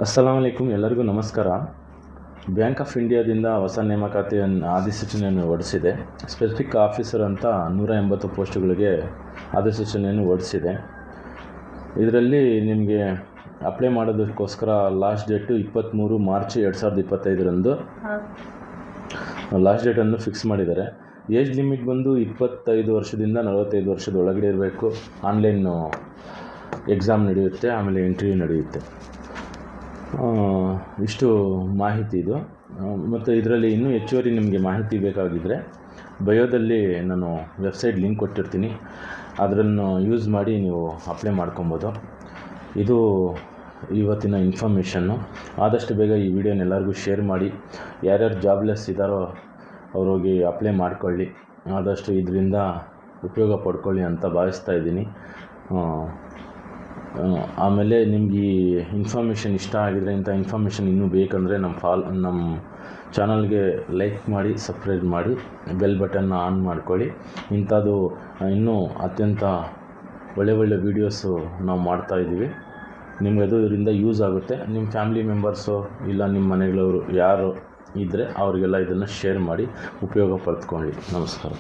ಅಸ್ಸಲಾಮಲೈಕುಮ್, ಎಲ್ಲರಿಗೂ ನಮಸ್ಕಾರ. Bank of ಇಂಡಿಯಾದಿಂದ ಹೊಸ ನೇಮಕಾತಿಯನ್ನು ಅಧಿಸೂಚನೆಯನ್ನು ಹೊರಡಿಸಿದೆ. ಸ್ಪೆಸಿಫಿಕ್ ಆಫೀಸರ್ ಅಂತ 180 ಪೋಸ್ಟ್ಗಳಿಗೆ ಅಧಿಸೂಚನೆಯನ್ನು ಹೊರಡಿಸಿದೆ. ಇದರಲ್ಲಿ ನಿಮಗೆ ಅಪ್ಲೈ ಮಾಡೋದಕ್ಕೋಸ್ಕರ ಲಾಸ್ಟ್ ಡೇಟು 23 ಮಾರ್ಚ್ 2025ರಂದು ಲಾಸ್ಟ್ ಡೇಟನ್ನು ಫಿಕ್ಸ್ ಮಾಡಿದ್ದಾರೆ. ಏಜ್ ಲಿಮಿಟ್ ಬಂದು 25 ವರ್ಷದಿಂದ 45 ವರ್ಷದ ಒಳಗಡೆ ಇರಬೇಕು. ಆನ್ಲೈನು ಎಕ್ಸಾಮ್ ನಡೆಯುತ್ತೆ, ಆಮೇಲೆ ಇಂಟರ್ವ್ಯೂ ನಡೆಯುತ್ತೆ. ಇಷ್ಟು ಮಾಹಿತಿ ಇದು. ಮತ್ತು ಇದರಲ್ಲಿ ಇನ್ನೂ ಹೆಚ್ಚುವರಿ ನಿಮಗೆ ಮಾಹಿತಿ ಬೇಕಾಗಿದ್ದರೆ ಬಯೋದಲ್ಲಿ ನಾನು ವೆಬ್ಸೈಟ್ ಲಿಂಕ್ ಕೊಟ್ಟಿರ್ತೀನಿ, ಅದನ್ನು ಯೂಸ್ ಮಾಡಿ ನೀವು ಅಪ್ಲೈ ಮಾಡ್ಕೊಬೋದು. ಇದು ಇವತ್ತಿನ ಇನ್ಫಾರ್ಮೇಷನ್ನು. ಆದಷ್ಟು ಬೇಗ ಈ ವಿಡಿಯೋನ ಎಲ್ಲರಿಗೂ ಶೇರ್ ಮಾಡಿ. ಯಾರ್ಯಾರು ಜಾಬ್ಲೆಸ್ ಇದ್ದಾರೋ ಅವ್ರಿಗೆ ಅಪ್ಲೈ ಮಾಡ್ಕೊಳ್ಳಿ. ಆದಷ್ಟು ಇದರಿಂದ ಉಪಯೋಗ ಪಡ್ಕೊಳ್ಳಿ ಅಂತ ಭಾವಿಸ್ತಾ ಇದ್ದೀನಿ. ಆಮೇಲೆ ನಿಮ್ಗೆ ಈ ಇನ್ಫಾರ್ಮೇಷನ್ ಇಷ್ಟ ಆಗಿದರೆ, ಇಂಥ ಇನ್ಫಾರ್ಮೇಷನ್ ಇನ್ನೂ ಬೇಕಂದರೆ ನಮ್ಮ ಚಾನಲ್ಗೆ ಲೈಕ್ ಮಾಡಿ, ಸಬ್ಸ್ಕ್ರೈಬ್ ಮಾಡಿ, ಬೆಲ್ ಬಟನ್ನ ಆನ್ ಮಾಡ್ಕೊಳ್ಳಿ. ಇಂಥದ್ದು ಇನ್ನೂ ಅತ್ಯಂತ ಒಳ್ಳೆ ವೀಡಿಯೋಸು ನಾವು ಮಾಡ್ತಾಯಿದ್ದೀವಿ. ನಿಮಗದು ಇದರಿಂದ ಯೂಸ್ ಆಗುತ್ತೆ. ನಿಮ್ಮ ಫ್ಯಾಮಿಲಿ ಮೆಂಬರ್ಸು ಇಲ್ಲ ನಿಮ್ಮ ಮನೆಗಳವರು ಯಾರು ಇದ್ದರೆ ಅವರಿಗೆಲ್ಲ ಇದನ್ನು ಶೇರ್ ಮಾಡಿ ಉಪಯೋಗ ಪಡೆದುಕೊಳ್ಳಿ. ನಮಸ್ಕಾರ.